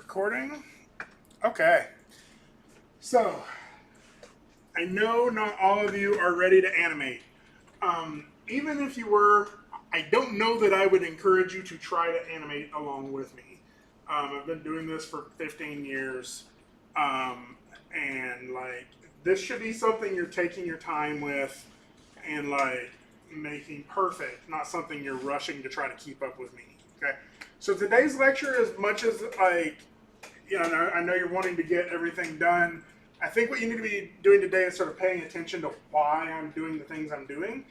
Recording. Okay. So, I know not all of you are ready to animate. Even if you were, I don't know that I would encourage you to try to animate along with me. I've been doing this for 15 years. And, this should be something you're taking your time with and, making perfect, not something you're rushing to try to keep up with me. Okay? So, today's lecture, as much as, I know you're wanting to get everything done. I think what you need to be doing today is sort of paying attention to why I'm doing the things I'm doing.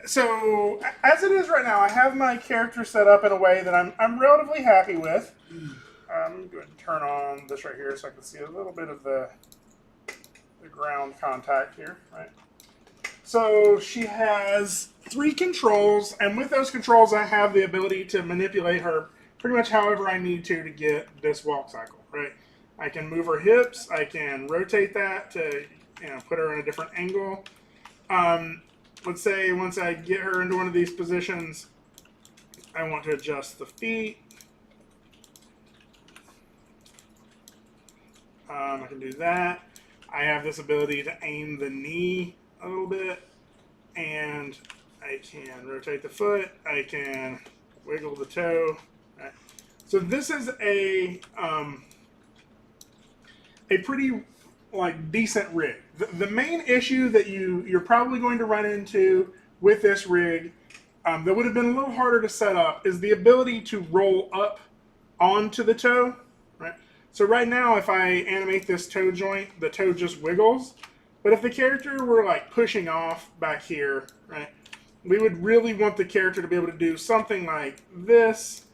So as it is right now, I have my character set up in a way that I'm relatively happy with. I'm going to turn on this right here so I can see a little bit of the ground contact here, right? So she has 3 controls, and with those controls, I have the ability to manipulate her pretty much however I need to get this walk cycle, right? I can move her hips, I can rotate that to put her in a different angle. Let's say once I get her into one of these positions, I want to adjust the feet. I can do that. I have this ability to aim the knee a little bit, and I can rotate the foot. I can wiggle the toe. Right. So this is a pretty decent rig. The main issue that you're probably going to run into with this rig that would have been a little harder to set up is the ability to roll up onto the toe. Right. So right now, if I animate this toe joint, the toe just wiggles. But if the character were pushing off back here, right, we would really want the character to be able to do something like this,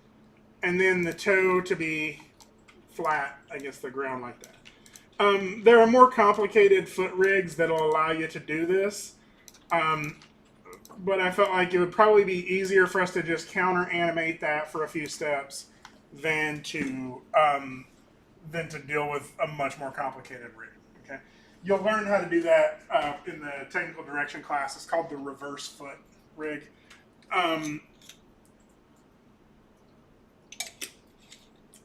and then the toe to be flat against the ground like that. There are more complicated foot rigs that will allow you to do this, but I felt like it would probably be easier for us to just counter animate that for a few steps than to deal with a much more complicated rig. Okay, you'll learn how to do that in the technical direction class. It's called the reverse foot rig.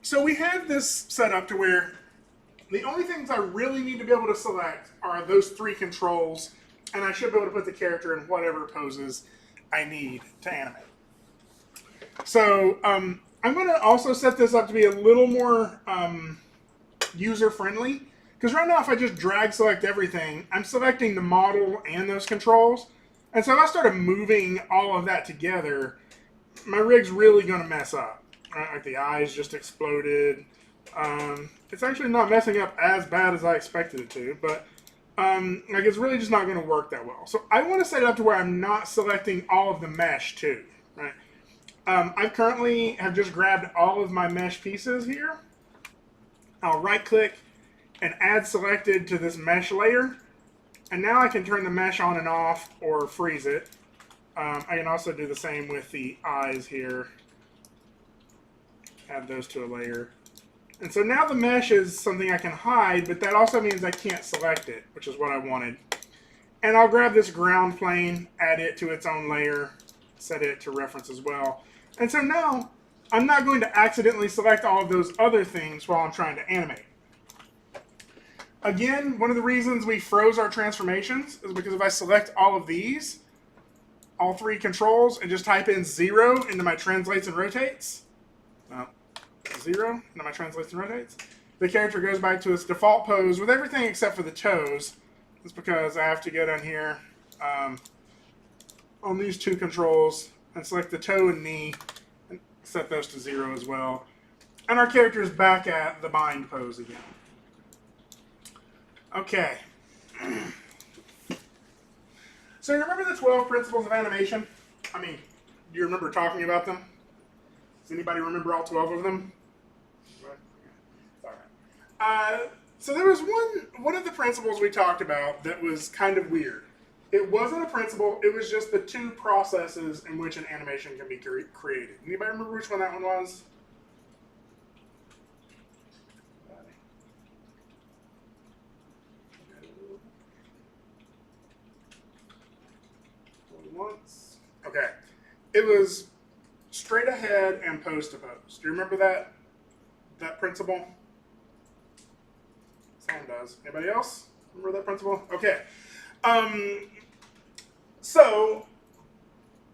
So we have this set up to where the only things I really need to be able to select are those 3 controls, and I should be able to put the character in whatever poses I need to animate. So I'm going to also set this up to be a little more user-friendly, because right now if I just drag select everything, I'm selecting the model and those controls, and so if I started moving all of that together, my rig's really going to mess up. Right? Like the eyes just exploded. It's actually not messing up as bad as I expected it to, but it's really just not going to work that well. So I want to set it up to where I'm not selecting all of the mesh too, right? I currently have just grabbed all of my mesh pieces here. I'll right click and add selected to this mesh layer, and now I can turn the mesh on and off or freeze it. I can also do the same with the eyes here. Add those to a layer. And so now the mesh is something I can hide, but that also means I can't select it, which is what I wanted. And I'll grab this ground plane, add it to its own layer, set it to reference as well. And so now I'm not going to accidentally select all of those other things while I'm trying to animate. Again, one of the reasons we froze our transformations is because if I select all of these, all 3 controls, and just type in 0 into my translates and rotates, 0 into my translates and rotates, the character goes back to its default pose with everything except for the toes. That's because I have to go down here on these 2 controls and select the toe and knee and set those to 0 as well. And our character is back at the bind pose again. Okay. So you remember the 12 principles of animation? I mean, do you remember talking about them? Does anybody remember all 12 of them? So there was one of the principles we talked about that was kind of weird. It wasn't a principle, it was just the 2 processes in which an animation can be created. Anybody remember which one that one was? Once. Okay. It was straight ahead and pose to pose. Do you remember that? that principle? Someone does. Anybody else remember that principle? Okay. So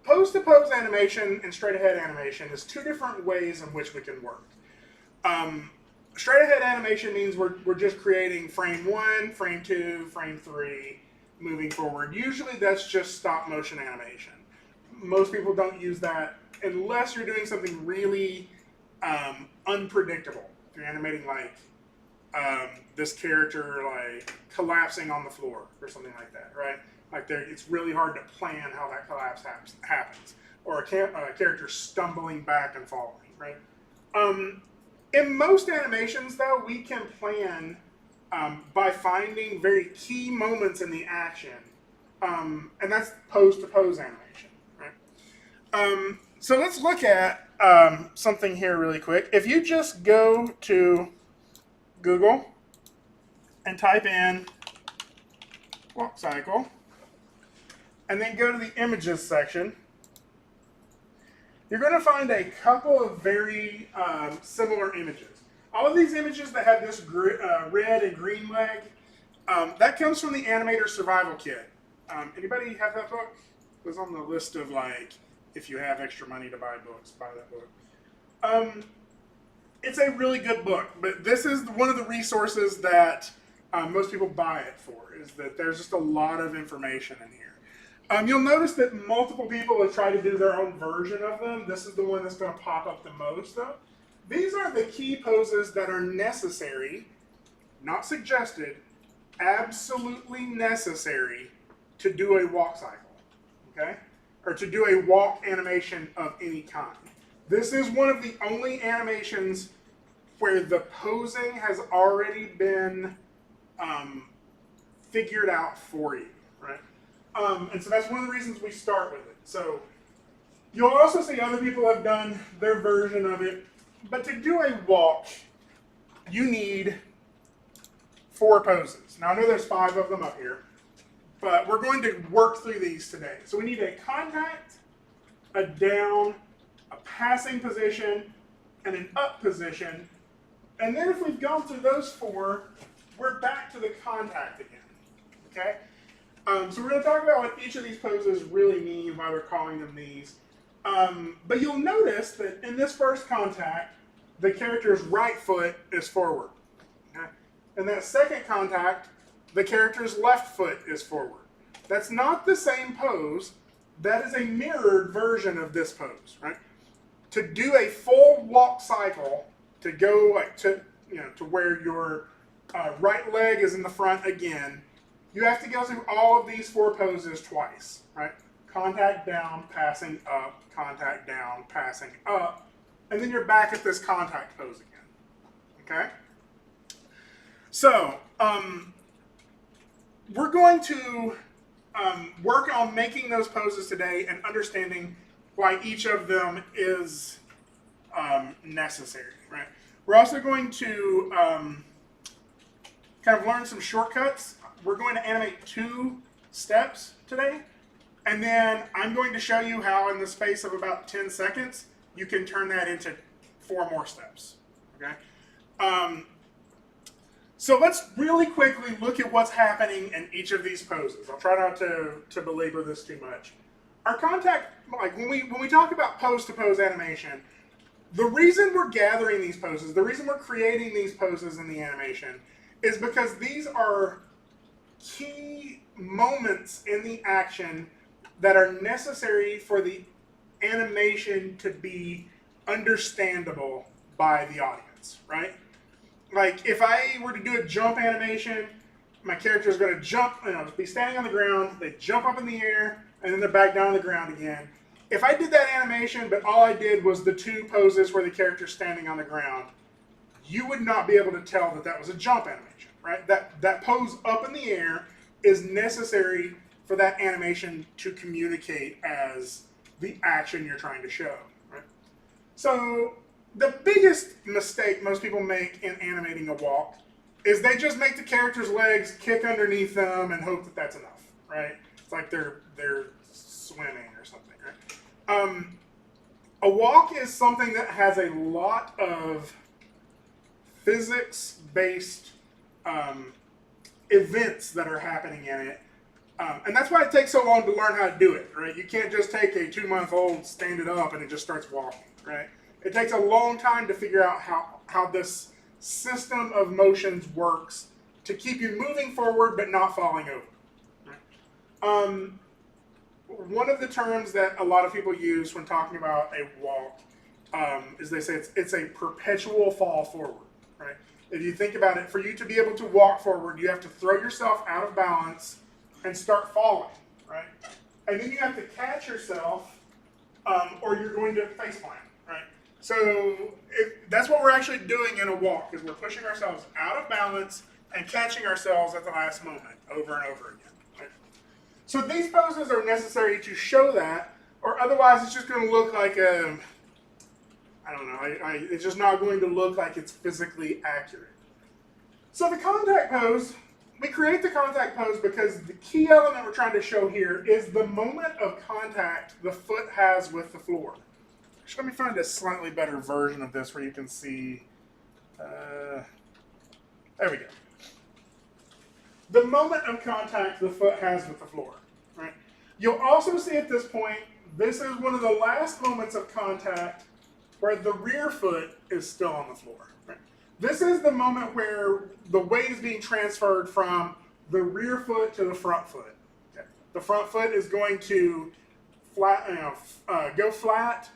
pose-to-pose animation and straight-ahead animation is two different ways in which we can work. Straight-ahead animation means we're just creating frame 1, frame 2, frame 3, moving forward. Usually that's just stop-motion animation. Most people don't use that unless you're doing something really unpredictable. If you're animating like this character like collapsing on the floor or something like that, right? Like it's really hard to plan how that collapse happens, or a character stumbling back and falling, right? In most animations, though, we can plan by finding very key moments in the action, and that's pose-to-pose animation, right? So let's look at something here really quick. If you just go to Google and type in walk cycle, and then go to the images section, you're going to find a couple of very similar images. All of these images that have this red and green leg, that comes from the Animator Survival Kit. Anybody have that book? It was on the list of, like, if you have extra money to buy books, buy that book. It's a really good book, but this is one of the resources that most people buy it for, is that there's just a lot of information in here. You'll notice that multiple people have tried to do their own version of them. This is the one that's going to pop up the most, though. These are the key poses that are necessary, not suggested, absolutely necessary to do a walk cycle, okay? Or to do a walk animation of any kind. This is one of the only animations where the posing has already been figured out for you, right? And so that's one of the reasons we start with it. So you'll also see other people have done their version of it, but to do a walk, you need 4 poses. Now I know there's 5 of them up here, but we're going to work through these today. So we need a contact, a down, a passing position, and an up position. And then if we've gone through those 4, we're back to the contact again, okay? So we're going to talk about what each of these poses really mean, why we're calling them these. But you'll notice that in this first contact, the character's right foot is forward. Okay? In that second contact, the character's left foot is forward. That's not the same pose. That is a mirrored version of this pose, right? To do a full walk cycle, to go like to where your right leg is in the front again, you have to go through all of these 4 poses twice, right? Contact down, passing up, contact down, passing up, and then you're back at this contact pose again, okay? So, we're going to work on making those poses today and understanding why each of them is necessary, right? We're also going to kind of learn some shortcuts. We're going to animate 2 steps today, and then I'm going to show you how in the space of about 10 seconds, you can turn that into 4 more steps, okay? So let's really quickly look at what's happening in each of these poses. I'll try not to belabor this too much. Our contact, like when we talk about pose-to-pose animation, the reason we're gathering these poses, the reason we're creating these poses in the animation, is because these are key moments in the action that are necessary for the animation to be understandable by the audience, right? Like if I were to do a jump animation, my character is going to jump, be standing on the ground, they jump up in the air, and then they're back down on the ground again. If I did that animation, but all I did was the 2 poses where the character's standing on the ground, you would not be able to tell that that was a jump animation, right? That pose up in the air is necessary for that animation to communicate as the action you're trying to show, right? So the biggest mistake most people make in animating a walk is they just make the character's legs kick underneath them and hope that that's enough, right? It's like they're swimming or something, right? A walk is something that has a lot of physics-based events that are happening in it. And that's why it takes so long to learn how to do it, right? You can't just take a 2-month-old, stand it up, and it just starts walking, right? It takes a long time to figure out how this system of motions works to keep you moving forward but not falling over. Right? One of the terms that a lot of people use when talking about a walk is they say it's a perpetual fall forward, right? If you think about it, for you to be able to walk forward, you have to throw yourself out of balance and start falling, right? And then you have to catch yourself or you're going to face plant, right? So that's what we're actually doing in a walk, is we're pushing ourselves out of balance and catching ourselves at the last moment over and over again. Right? So these poses are necessary to show that, or otherwise it's just going to look like a, I don't know, it's just not going to look like it's physically accurate. So the contact pose, we create the contact pose because the key element we're trying to show here is the moment of contact the foot has with the floor. Let me find a slightly better version of this where you can see. There we go. The moment of contact the foot has with the floor. Right? You'll also see at this point, this is one of the last moments of contact where the rear foot is still on the floor. Right? This is the moment where the weight is being transferred from the rear foot to the front foot. Okay? The front foot is going to go flat.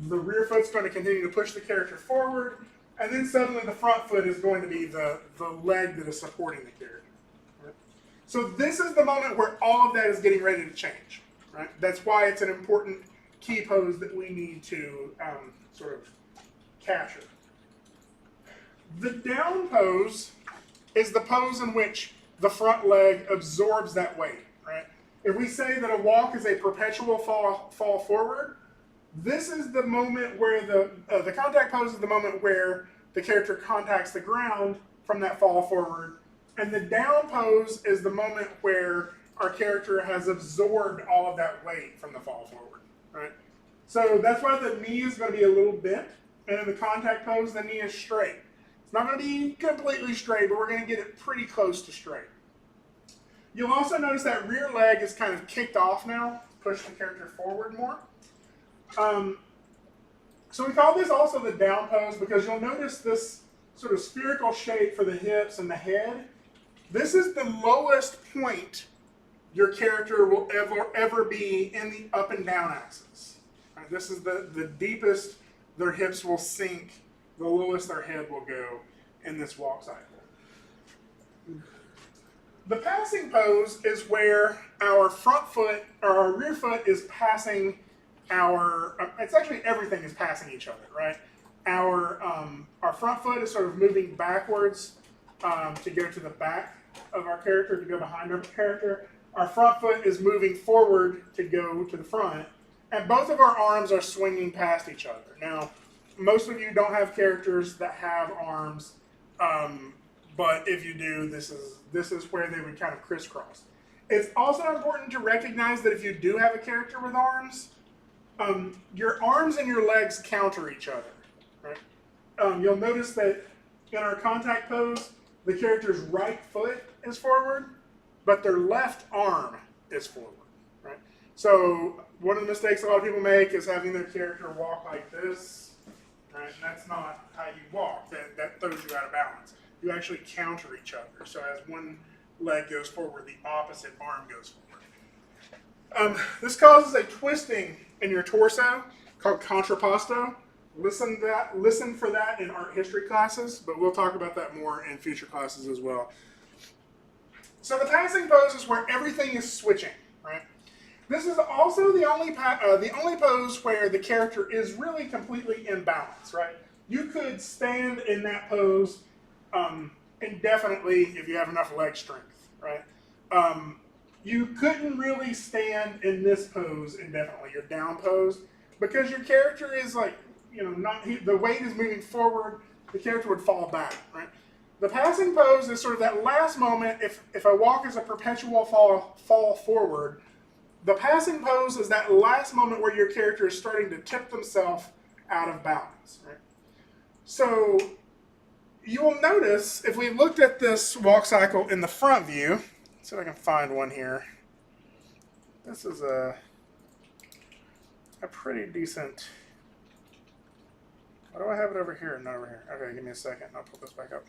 The rear foot's going to continue to push the character forward, and then suddenly the front foot is going to be the leg that is supporting the character. Right? So this is the moment where all of that is getting ready to change. Right? That's why it's an important key pose that we need to sort of capture. The down pose is the pose in which the front leg absorbs that weight. Right? If we say that a walk is a perpetual fall forward, this is the moment where the contact pose is the moment where the character contacts the ground from that fall forward, and the down pose is the moment where our character has absorbed all of that weight from the fall forward. Right? So that's why the knee is going to be a little bent, and in the contact pose, the knee is straight. It's not going to be completely straight, but we're going to get it pretty close to straight. You'll also notice that rear leg is kind of kicked off now, push the character forward more. So we call this also the down pose because you'll notice this sort of spherical shape for the hips and the head. This is the lowest point your character will ever be in the up and down axis. Right, this is the deepest their hips will sink, the lowest their head will go in this walk cycle. The passing pose is where our front foot or our rear foot is passing it's actually everything is passing each other, right? Our front foot is sort of moving backwards to go to the back of our character, to go behind our character. Our front foot is moving forward to go to the front, and both of our arms are swinging past each other. Now, most of you don't have characters that have arms, but if you do, this is where they would kind of crisscross. It's also important to recognize that if you do have a character with arms, your arms and your legs counter each other. Right? You'll notice that in our contact pose, the character's right foot is forward, but their left arm is forward. Right? So one of the mistakes a lot of people make is having their character walk like this. Right? And that's not how you walk. That throws you out of balance. You actually counter each other. So as one leg goes forward, the opposite arm goes forward. This causes a twisting in your torso called contrapposto. Listen for that in art history classes, but we'll talk about that more in future classes as well. So the passing pose is where everything is switching, right? This is also the only pose where the character is really completely in balance, right? You could stand in that pose indefinitely if you have enough leg strength, right? You couldn't really stand in this pose indefinitely, your down pose, because your character is like, the weight is moving forward, the character would fall back, right? The passing pose is sort of that last moment. If a walk is a perpetual fall forward, the passing pose is that last moment where your character is starting to tip themselves out of balance, right? So you will notice if we looked at this walk cycle in the front view, let's see if I can find one here. This is a pretty decent. Why do I have it over here and not over here? Okay, give me a second. I'll pull this back up.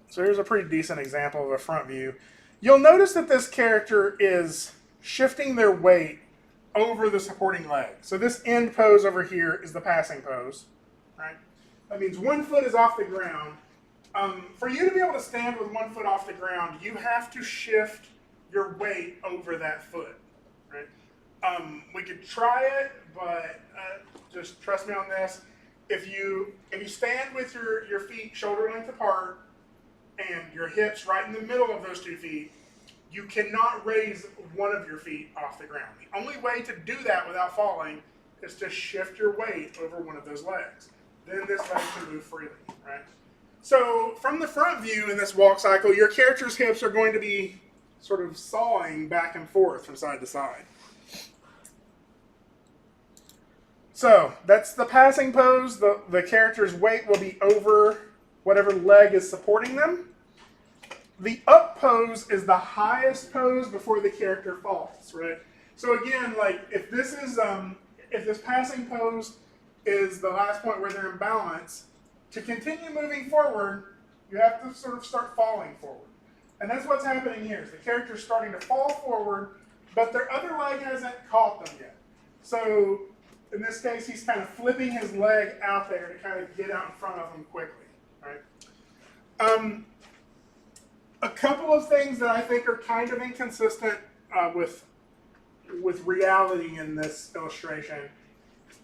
So here's a pretty decent example of a front view. You'll notice that this character is shifting their weight over the supporting leg. So this end pose over here is the passing pose, right? That means 1 foot is off the ground. For you to be able to stand with 1 foot off the ground, you have to shift your weight over that foot, right? We could try it, but just trust me on this. If you stand with your feet shoulder length apart and your hips right in the middle of those 2 feet, you cannot raise one of your feet off the ground. The only way to do that without falling is to shift your weight over one of those legs. Then this leg can move freely, right? So from the front view in this walk cycle, your character's hips are going to be sort of sawing back and forth from side to side. So that's the passing pose. The character's weight will be over whatever leg is supporting them. The up pose is the highest pose before the character falls, right? So again, like if this passing pose is the last point where they're in balance, to continue moving forward, you have to sort of start falling forward. And that's what's happening here. Is the character's starting to fall forward, but their other leg hasn't caught them yet. So in this case, he's kind of flipping his leg out there to kind of get out in front of them quickly, right? A couple of things that I think are kind of inconsistent with reality in this illustration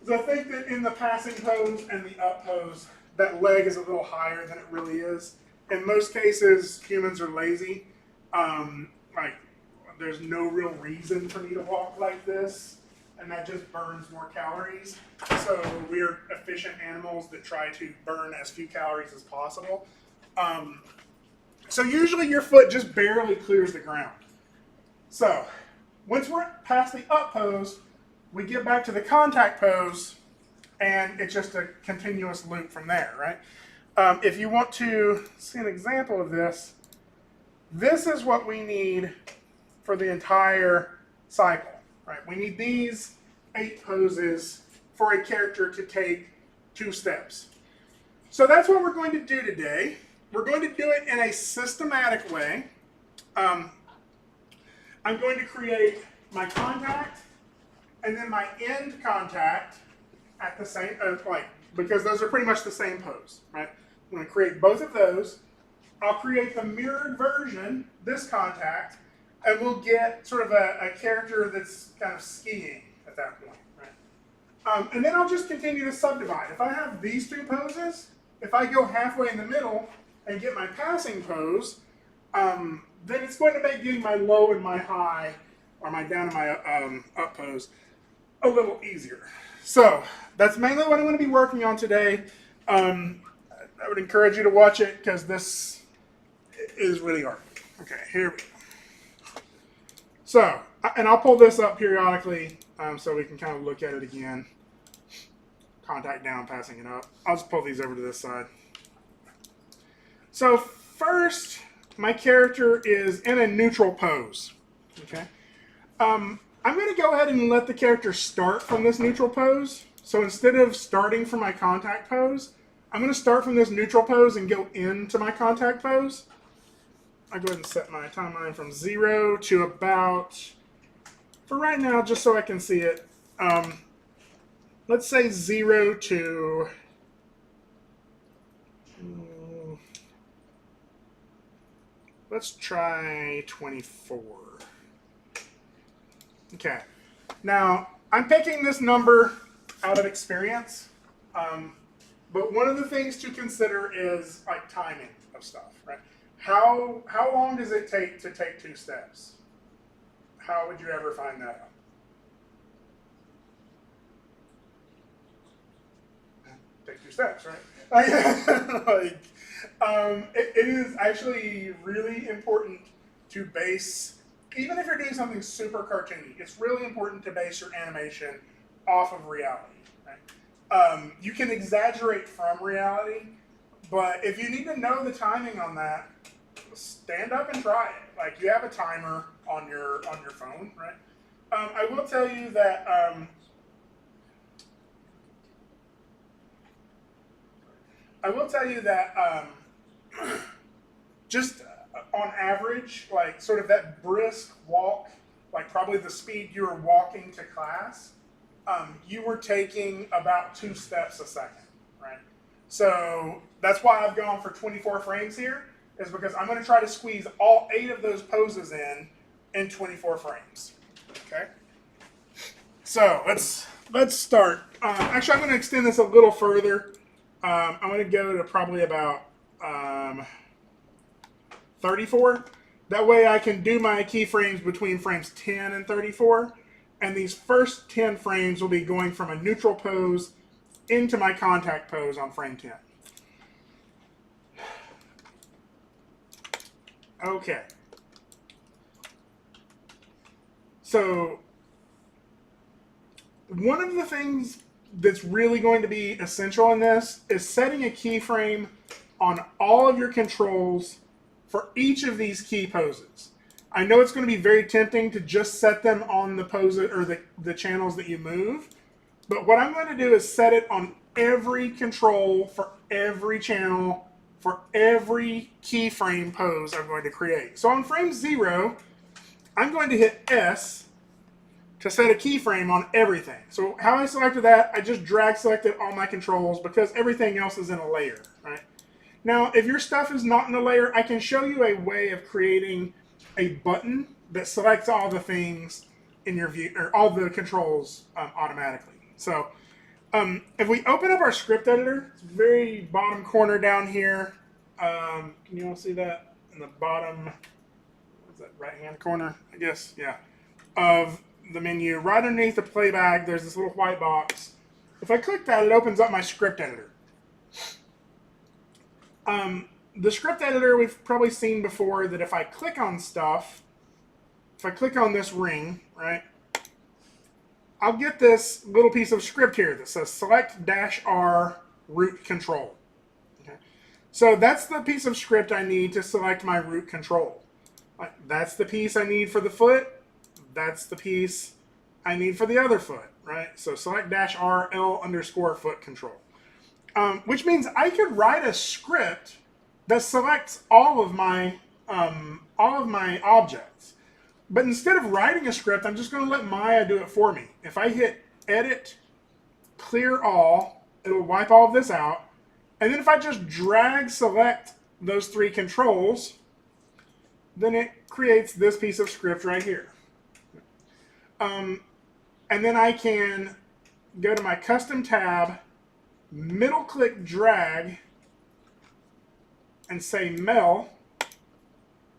is I think that in the passing pose and the up pose, that leg is a little higher than it really is. In most cases, humans are lazy. Like, there's no real reason for me to walk like this, and that just burns more calories. So we're efficient animals that try to burn as few calories as possible. So usually your foot just barely clears the ground. So once we're past the up pose, we get back to the contact pose, and it's just a continuous loop from there, right? If you want to see an example of this, this is what we need for the entire cycle, right? We need these 8 poses for a character to take 2 steps. So that's what we're going to do today. We're going to do it in a systematic way. I'm going to create my contact and then my end contact at the same, because those are pretty much the same pose, right? I'm going to create both of those. I'll create the mirrored version, this contact, and we'll get sort of a character that's kind of skiing at that point, right? And then I'll just continue to subdivide. If I have these 2 poses, if I go halfway in the middle and get my passing pose, then it's going to make getting my low and my high, or my down and my up pose, a little easier. So that's mainly what I'm going to be working on today. I would encourage you to watch it because this is really hard. Okay, here we go. So, and I'll pull this up periodically so we can kind of look at it again. Contact down, passing it up. I'll just pull these over to this side. So first, my character is in a neutral pose. Okay. I'm going to go ahead and let the character start from this neutral pose. So instead of starting from my contact pose, I'm going to start from this neutral pose and go into my contact pose. I'll go ahead and set my timeline from 0 to about, for right now, just so I can see it, let's say 0 to, let's try 24. Okay, now I'm picking this number out of experience, but one of the things to consider is like timing of stuff, right? How long does it take to take 2 steps? How would you ever find that out? Take 2 steps, right? It is actually really important to base, even if you're doing something super cartoony, it's really important to base your animation off of reality, right? You can exaggerate from reality, but if you need to know the timing on that, stand up and try it. Like, you have a timer on your phone, right? I will tell you that just on average, like sort of that brisk walk, like probably the speed you were walking to class, you were taking about 2 steps a second, right? So that's why I've gone for 24 frames here, is because I'm going to try to squeeze all 8 of those poses in 24 frames. Okay. So let's start. Actually, I'm going to extend this a little further. I'm going to go to probably about 34. That way I can do my keyframes between frames 10 and 34. And these first 10 frames will be going from a neutral pose into my contact pose on frame 10. Okay. So one of the things that's really going to be essential in this is setting a keyframe on all of your controls for each of these key poses. I know it's going to be very tempting to just set them on the poses or the channels that you move, but what I'm going to do is set it on every control for every channel for every keyframe pose I'm going to create. So on frame 0, I'm going to hit S to set a keyframe on everything. So how I selected that, I just drag selected all my controls because everything else is in a layer, right? Now, if your stuff is not in a layer, I can show you a way of creating a button that selects all the things in your view, or all the controls automatically. So if we open up our script editor, it's very bottom corner down here. Can you all see that in the bottom? What's that, right-hand corner? I guess, yeah. Of the menu, right underneath the playback, there's this little white box. If I click that, it opens up my script editor. The script editor we've probably seen before that if I click on stuff, if I click on this ring, right, I'll get this little piece of script here that says select-R root control. Okay. So that's the piece of script I need to select my root control. That's the piece I need for the foot. That's the piece I need for the other foot, right? So select-R L_foot control. Which means I could write a script that selects all of my objects. But instead of writing a script, I'm just going to let Maya do it for me. If I hit Edit, Clear All, it'll wipe all of this out. And then if I just drag select those 3 controls, then it creates this piece of script right here. And then I can go to my Custom tab, middle click drag, and say Mel.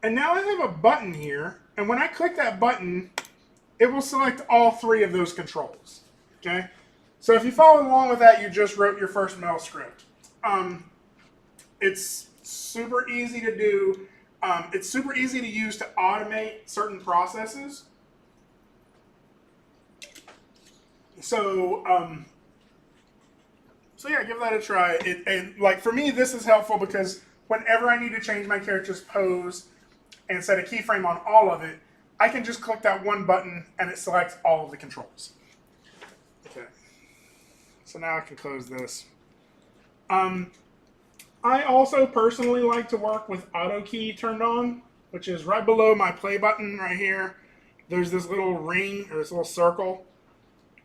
And now I have a button here, and when I click that button, it will select all 3 of those controls. Okay? So if you follow along with that, you just wrote your first Mel script. It's super easy to do. It's super easy to use to automate certain processes. So yeah, give that a try. And like for me, this is helpful because whenever I need to change my character's pose and set a keyframe on all of it, I can just click that one button and it selects all of the controls. Okay. So now I can close this. I also personally like to work with auto key turned on, which is right below my play button right here. There's this little ring or this little circle.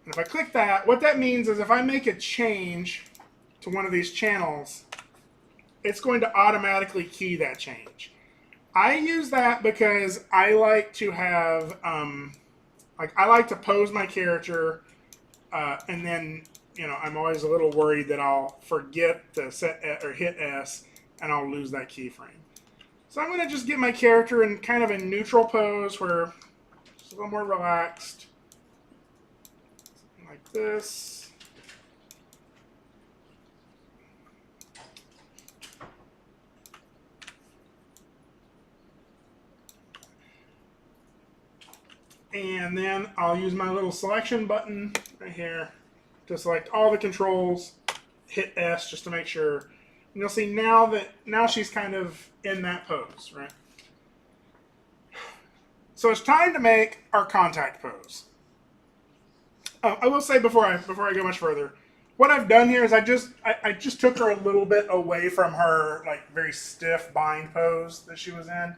And if I click that, what that means is if I make a change to one of these channels, it's going to automatically key that change. I use that because I like to have, I like to pose my character, and then, you know, I'm always a little worried that I'll forget to set or hit S, and I'll lose that keyframe. So I'm going to just get my character in kind of a neutral pose where it's a little more relaxed. Like this. And then I'll use my little selection button right here to select all the controls, hit S just to make sure. And you'll see now she's kind of in that pose, right? So it's time to make our contact pose. I will say before I go much further, what I've done here is I just took her a little bit away from her like very stiff bind pose that she was in,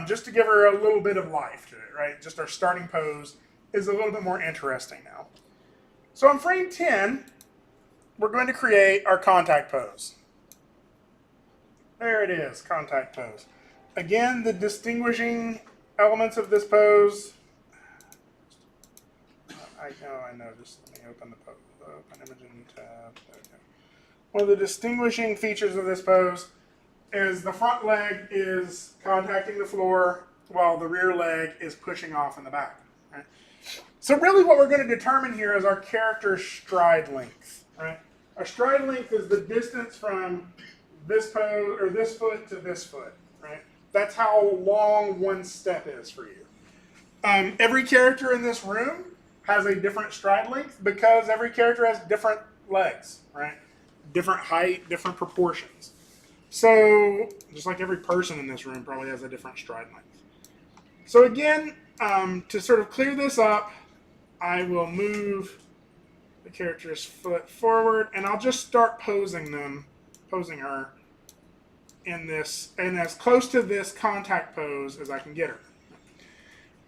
just to give her a little bit of life to it, right? Just our starting pose is a little bit more interesting now. So on frame 10, we're going to create our contact pose. There it is, contact pose. Again, the distinguishing elements of this pose. I know. Just let me open the pose. Open imaging tab. There we go. One of the distinguishing features of this pose is the front leg is contacting the floor while the rear leg is pushing off in the back. Right? So really what we're going to determine here is our character's stride length. Right? Our stride length is the distance from this pose or this foot to this foot. Right? That's how long one step is for you. Every character in this room has a different stride length because every character has different legs, right? Different height, different proportions. So, just like every person in this room probably has a different stride length. So again, to sort of clear this up, I will move the character's foot forward, and I'll just start posing her in this, and as close to this contact pose as I can get her.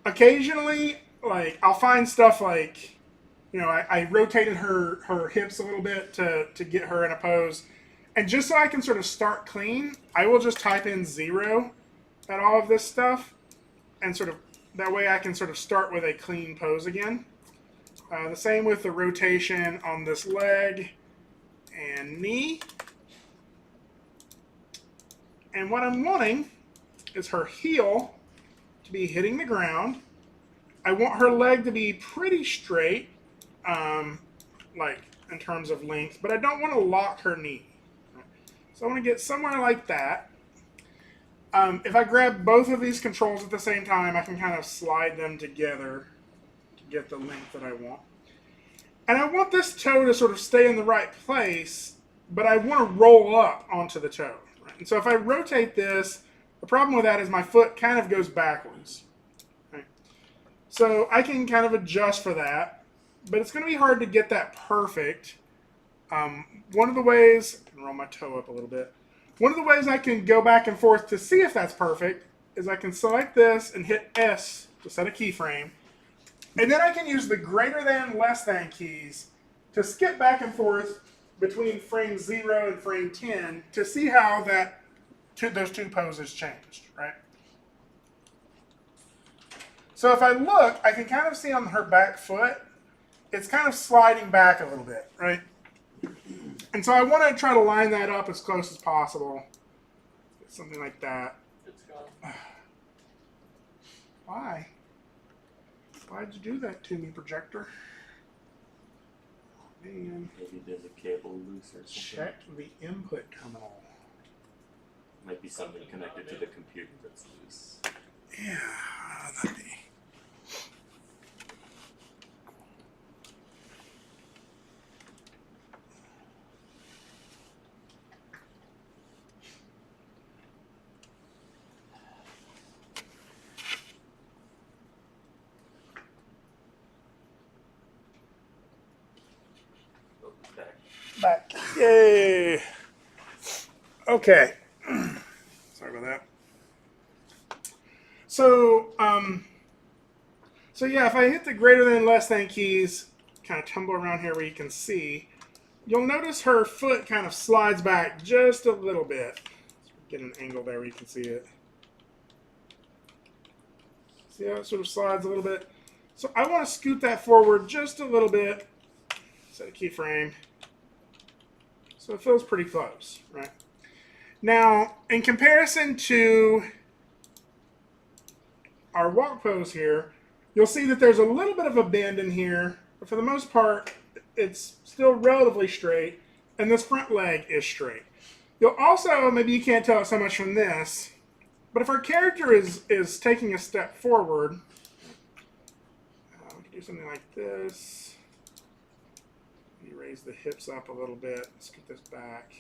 Occasionally, like, I'll find stuff like, I rotated her hips a little bit to get her in a pose. And just so I can sort of start clean, I will just type in 0 at all of this stuff. And sort of, that way I can sort of start with a clean pose again. The same with the rotation on this leg and knee. And what I'm wanting is her heel to be hitting the ground. I want her leg to be pretty straight, like in terms of length, but I don't want to lock her knee. So I want to get somewhere like that. If I grab both of these controls at the same time, I can kind of slide them together to get the length that I want. And I want this toe to sort of stay in the right place, but I want to roll up onto the toe. Right? And so if I rotate this, the problem with that is my foot kind of goes backwards. So I can kind of adjust for that, but it's going to be hard to get that perfect. One of the ways, I can roll my toe up a little bit. One of the ways I can go back and forth to see if that's perfect is I can select this and hit S to set a keyframe. And then I can use the greater than, less than keys to skip back and forth between frame 0 and frame 10 to see how those two poses changed, right? So if I look, I can kind of see on her back foot, it's kind of sliding back a little bit, right? And so I want to try to line that up as close as possible. Something like that. It's gone. Why? Why'd you do that to me, projector? Man. Maybe there's a cable loose or something. Check the input terminal. Might be something connected to the computer that's loose. Yeah, that'd be. Back. Yay. Okay. Sorry about that. So yeah, if I hit the greater than, less than keys, kind of tumble around here where you can see, you'll notice her foot kind of slides back just a little bit. Let's get an angle there where you can see it. See how it sort of slides a little bit? So I want to scoot that forward just a little bit. Set a keyframe. So it feels pretty close, right? Now, in comparison to our walk pose here, you'll see that there's a little bit of a bend in here, but for the most part, it's still relatively straight, and this front leg is straight. You'll also, maybe you can't tell it so much from this, but if our character is taking a step forward, we can do something like this. raise the hips up a little bit. Let's get this back.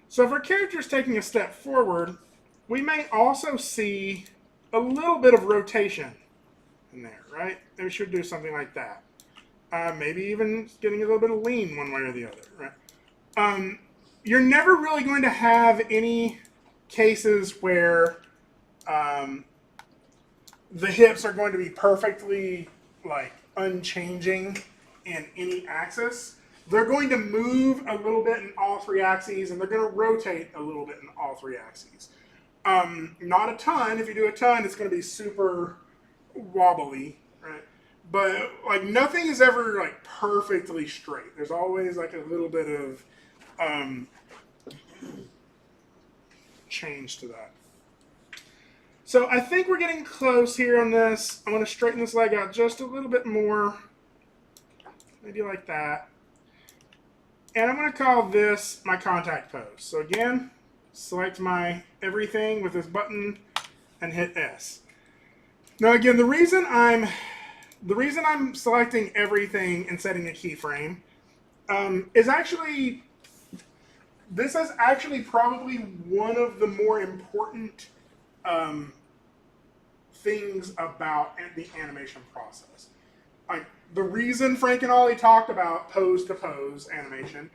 So if our character is taking a step forward, we may also see a little bit of rotation in there, right? And we should do something like that. Maybe even getting a little bit of lean one way or the other, right? You're never really going to have any cases where the hips are going to be perfectly like unchanging in any axis. They're going to move a little bit in all three axes, and they're going to rotate a little bit in all three axes. Not a ton. If you do a ton, it's going to be super wobbly, right? But like nothing is ever like perfectly straight. There's always like a little bit of change to that. So I think we're getting close here on this. I want to straighten this leg out just a little bit more. Maybe like that. And I'm going to call this my contact pose. So again, select my everything with this button and hit S. Now again, the reason I'm selecting everything and setting a keyframe is actually, this is actually probably one of the more important things about the animation process. Like the reason Frank and Ollie talked about pose to pose animation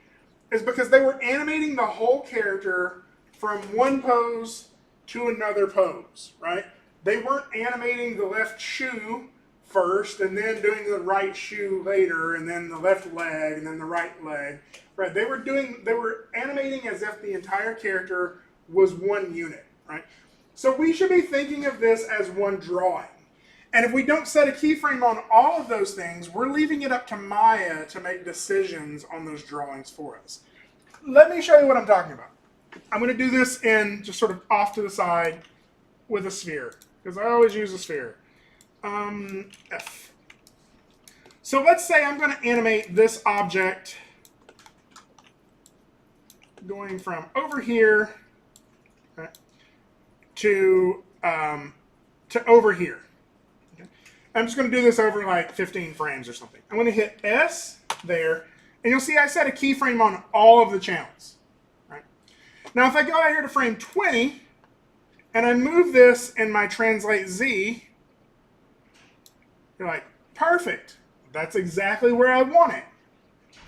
is because they were animating the whole character from one pose to another pose, right? They weren't animating the left shoe first and then doing the right shoe later and then the left leg and then the right leg, right? They were animating as if the entire character was one unit, right? So we should be thinking of this as one drawing. And if we don't set a keyframe on all of those things, we're leaving it up to Maya to make decisions on those drawings for us. Let me show you what I'm talking about. I'm going to do this in just sort of off to the side with a sphere, because I always use a sphere. F. So let's say I'm going to animate this object going from over here, right, to over here. I'm just going to do this over like 15 frames or something. I'm going to hit S there, and you'll see I set a keyframe on all of the channels. Right? Now, if I go out here to frame 20, and I move this in my Translate Z, you're like, perfect. That's exactly where I want it.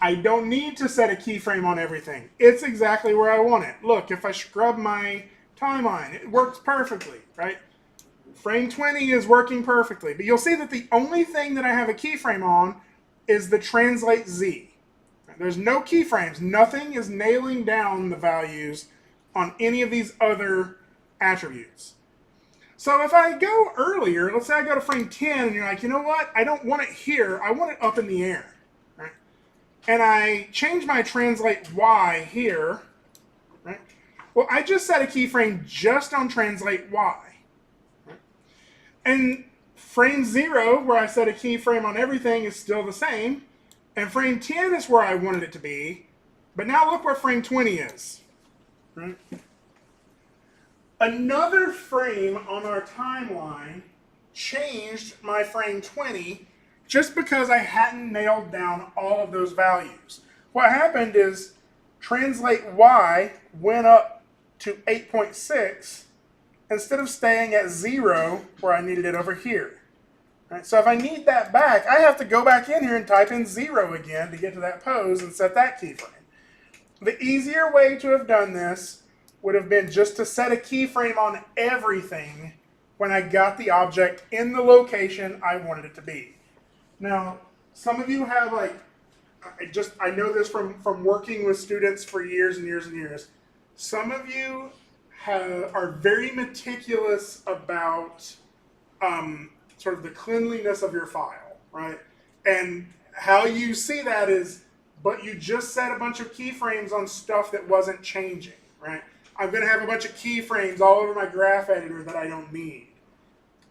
I don't need to set a keyframe on everything. It's exactly where I want it. Look, if I scrub my timeline, it works perfectly, right? Frame 20 is working perfectly, but you'll see that the only thing that I have a keyframe on is the Translate Z. There's no keyframes. Nothing is nailing down the values on any of these other attributes. So if I go earlier, let's say I go to frame 10, and you're like, you know what? I don't want it here. I want it up in the air. Right? And I change my Translate Y here. Right? Well, I just set a keyframe just on Translate Y. And frame 0, where I set a keyframe on everything, is still the same. And frame 10 is where I wanted it to be. But now look where frame 20 is. Right? Another frame on our timeline changed my frame 20 just because I hadn't nailed down all of those values. What happened is Translate Y went up to 8.6 instead of staying at 0 where I needed it over here. Right? So if I need that back, I have to go back in here and type in 0 again to get to that pose and set that keyframe. The easier way to have done this would have been just to set a keyframe on everything when I got the object in the location I wanted it to be. Now, some of you have like, I know this from working with students for years and years and years. Some of you are very meticulous about sort of the cleanliness of your file, right? And how you see that is, but you just set a bunch of keyframes on stuff that wasn't changing, right? I'm going to have a bunch of keyframes all over my graph editor that I don't need.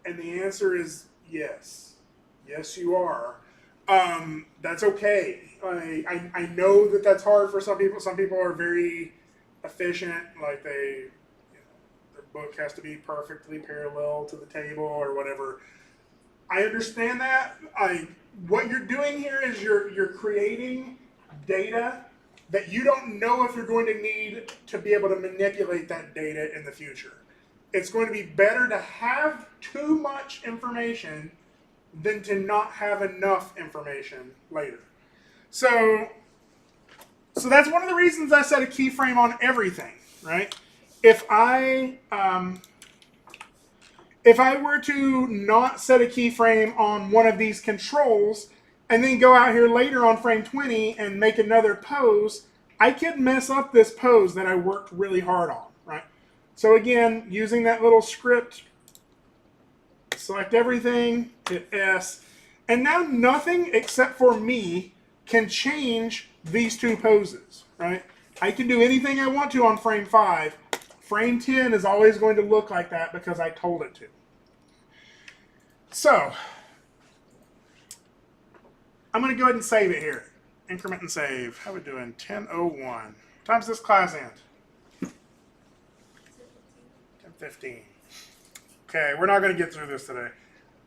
And the answer is yes. Yes, you are. That's okay. I know that that's hard for some people. Some people are very efficient, like their book has to be perfectly parallel to the table or whatever. I understand that. what you're doing here is you're creating data that you don't know if you're going to need to be able to manipulate that data in the future. It's going to be better to have too much information than to not have enough information later. So that's one of the reasons I set a keyframe on everything, right? If I were to not set a keyframe on one of these controls and then go out here later on frame 20 and make another pose, I could mess up this pose that I worked really hard on, right? So again, using that little script, select everything, hit S, and now nothing except for me can change these two poses, right? I can do anything I want to on frame 5. Frame 10 is always going to look like that because I told it to. So, I'm going to go ahead and save it here. Increment and save. How are we doing? 10:01. What time's this class end? 10:15. Okay, we're not going to get through this today.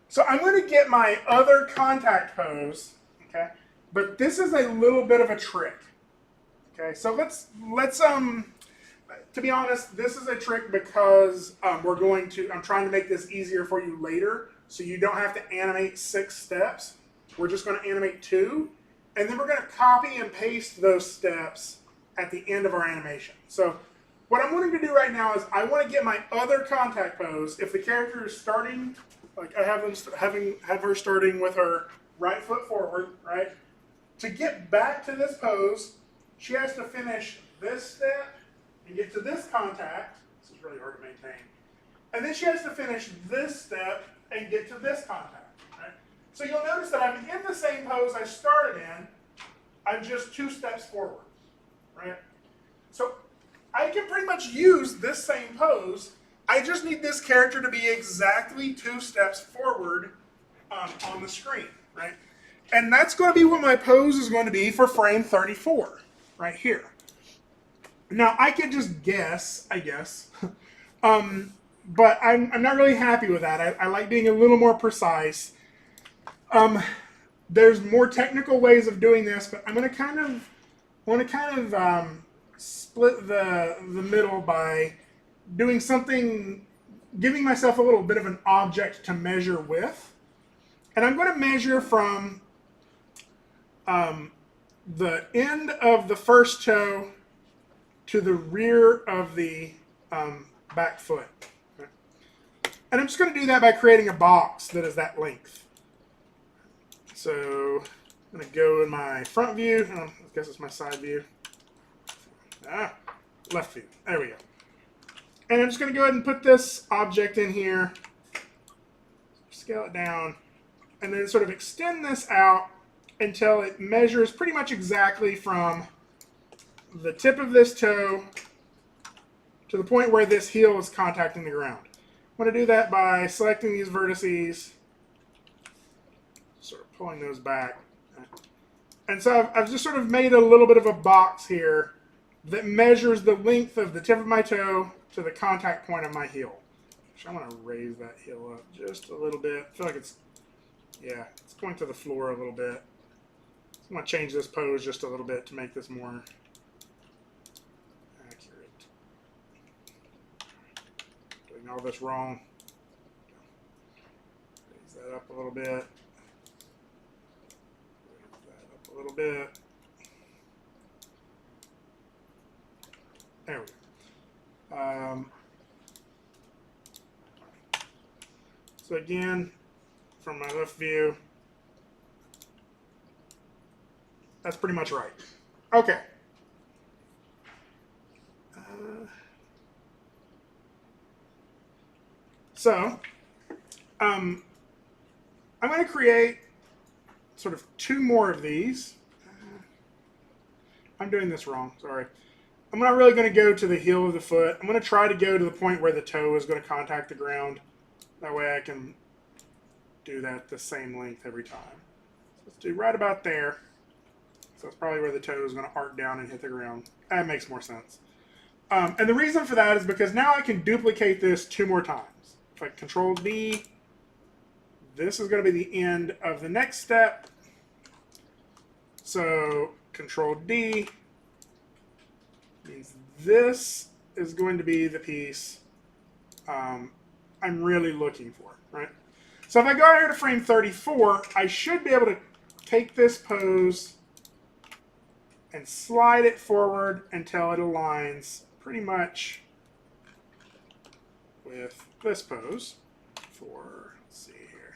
So I'm going to get my other contact pose, okay? But this is a little bit of a trick. Okay, so let's to be honest, this is a trick because I'm trying to make this easier for you later, so you don't have to animate 6 steps. We're just going to animate 2, and then we're going to copy and paste those steps at the end of our animation. So what I'm wanting to do right now is I want to get my other contact pose. If the character is starting, like I have her starting with her right foot forward, right? To get back to this pose, she has to finish this step and get to this contact. This is really hard to maintain. And then she has to finish this step and get to this contact, right? So you'll notice that I'm in the same pose I started in. I'm just 2 steps forward, right? So I can pretty much use this same pose. I just need this character to be exactly 2 steps forward on the screen, right? And that's going to be what my pose is going to be for frame 34, right here. Now, I could just guess, I guess, but I'm not really happy with that. I like being a little more precise. There's more technical ways of doing this, but I'm going to want to kind of split the middle by doing something, giving myself a little bit of an object to measure with. And I'm going to measure from the end of the first toe to the rear of the back foot. Okay. And I'm just going to do that by creating a box that is that length. So I'm going to go in my front view. I guess it's my side view. Left view. There we go. And I'm just going to go ahead and put this object in here. Scale it down. And then sort of extend this out until it measures pretty much exactly from the tip of this toe to the point where this heel is contacting the ground. I'm going to do that by selecting these vertices, sort of pulling those back. And so I've just sort of made a little bit of a box here that measures the length of the tip of my toe to the contact point of my heel. Actually, I want to raise that heel up just a little bit. I feel like it's going to the floor a little bit. I'm going to change this pose just a little bit to make this more accurate. Doing all this wrong. Raise that up a little bit. Raise that up a little bit. There we go. So again, from my left view, that's pretty much right. Okay. So, I'm going to create sort of 2 more of these. I'm doing this wrong, sorry. I'm not really going to go to the heel of the foot. I'm going to try to go to the point where the toe is going to contact the ground. That way I can do that the same length every time. So let's do right about there. So that's probably where the toe is going to arc down and hit the ground. That makes more sense. And the reason for that is because now I can duplicate this 2 more times. If I Control D, this is going to be the end of the next step. So Control D means this is going to be the piece I'm really looking for, right? So if I go here to frame 34, I should be able to take this pose and slide it forward until it aligns pretty much with this pose for, let's see here.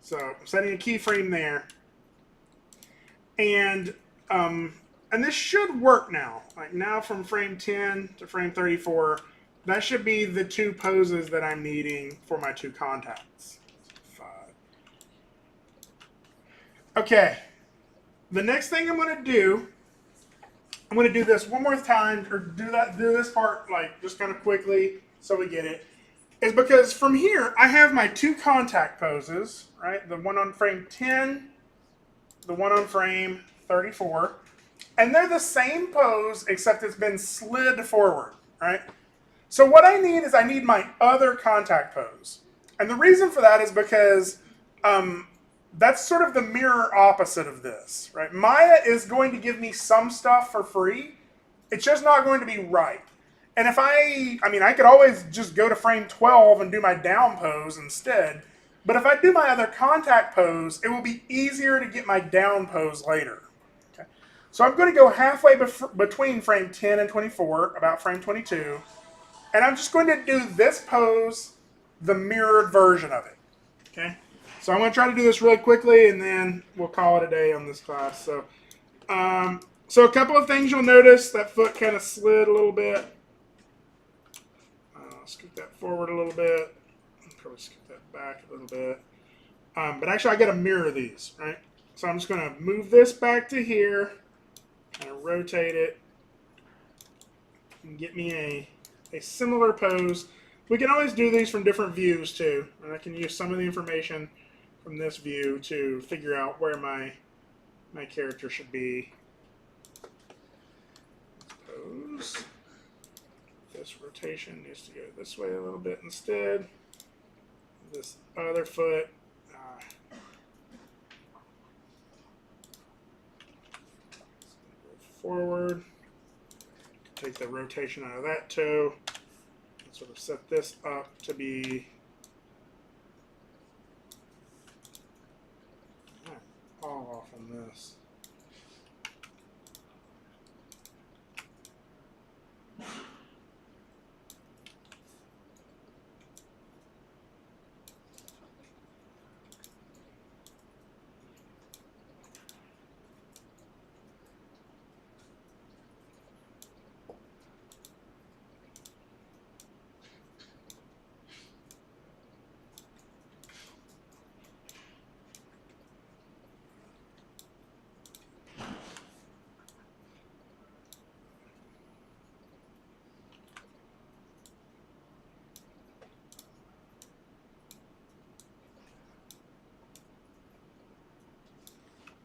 So I'm setting a keyframe there. And this should work now. Like now from frame 10 to frame 34, that should be the two poses that I'm needing for my two contacts. 5. Okay. The next thing I'm going to do this one more time, or do this part like just kind of quickly so we get it, is because from here I have my two contact poses, right? The one on frame 10, the one on frame 34, and they're the same pose except it's been slid forward, right? So what I need my other contact pose. And the reason for that is because that's sort of the mirror opposite of this, right? Maya is going to give me some stuff for free. It's just not going to be right. And if I could always just go to frame 12 and do my down pose instead. But if I do my other contact pose, it will be easier to get my down pose later. Okay. So I'm going to go halfway between frame 10 and 24, about frame 22. And I'm just going to do this pose, the mirrored version of it. Okay. So I'm going to try to do this really quickly, and then we'll call it a day on this class. So a couple of things you'll notice. That foot kind of slid a little bit. Scoot that forward a little bit. Probably scoot that back a little bit. But actually, I got to mirror these, right? So I'm just going to move this back to here, kind of rotate it, and get me a similar pose. We can always do these from different views too, and I can use some of the information from this view to figure out where my character should be. Pose. This rotation needs to go this way a little bit instead. This other foot. Go forward. Take the rotation out of that toe. And sort of set this up to be all off on this.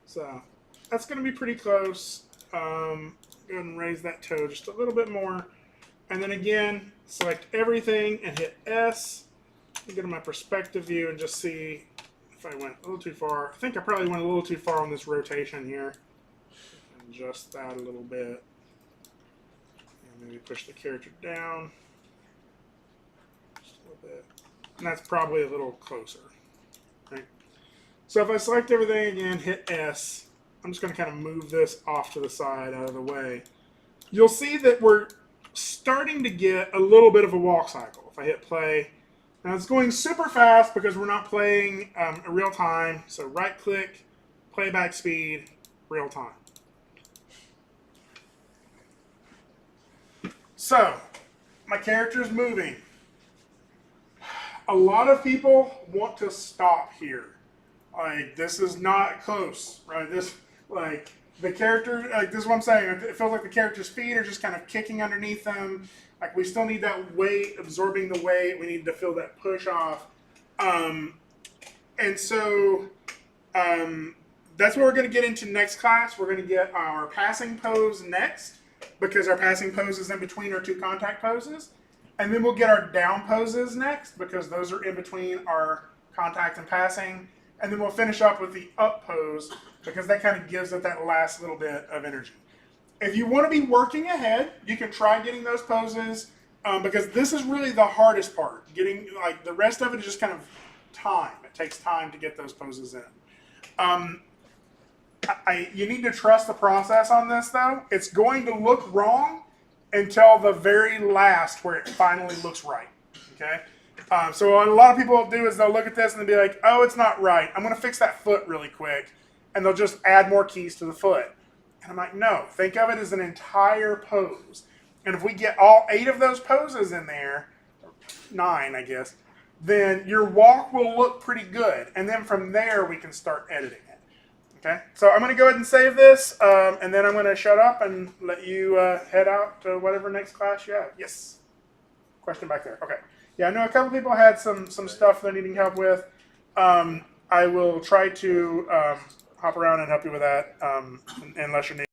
So that's going to be pretty close. Go ahead and raise that toe just a little bit more. And then again, select everything and hit S. Go to my perspective view and just see if I went a little too far. I think I probably went a little too far on this rotation here. Adjust that a little bit. And maybe push the character down just a little bit. And that's probably a little closer. Right? So if I select everything again, hit S, I'm just going to kind of move this off to the side out of the way. You'll see that we're starting to get a little bit of a walk cycle. If I hit play, now it's going super fast because we're not playing real time. So right click, playback speed, real time. So my character is moving. A lot of people want to stop here. Like, this is not close, right? This, like, the character, like, this is what I'm saying. It feels like the character's feet are just kind of kicking underneath them. Like, we still need that weight, absorbing the weight. We need to feel that push off. And so that's what we're going to get into next class. We're going to get our passing pose next, because our passing pose is in between our two contact poses. And then we'll get our down poses next, because those are in between our contact and passing, and then we'll finish up with the up pose because that kind of gives it that last little bit of energy. If you want to be working ahead, you can try getting those poses because this is really the hardest part. Getting like the rest of it is just kind of time. It takes time to get those poses in. You need to trust the process on this though. It's going to look wrong until the very last where it finally looks right. Okay. So what a lot of people will do is they'll look at this and they'll be like, oh, it's not right. I'm going to fix that foot really quick. And they'll just add more keys to the foot. And I'm like, no, think of it as an entire pose. And if we get all 8 of those poses in there, 9, I guess, then your walk will look pretty good. And then from there, we can start editing it. Okay, so I'm going to go ahead and save this, and then I'm going to shut up and let you head out to whatever next class you have. Yes? Question back there. Okay. Yeah, I know a couple people had some stuff they're needing help with. I will try to hop around and help you with that unless you're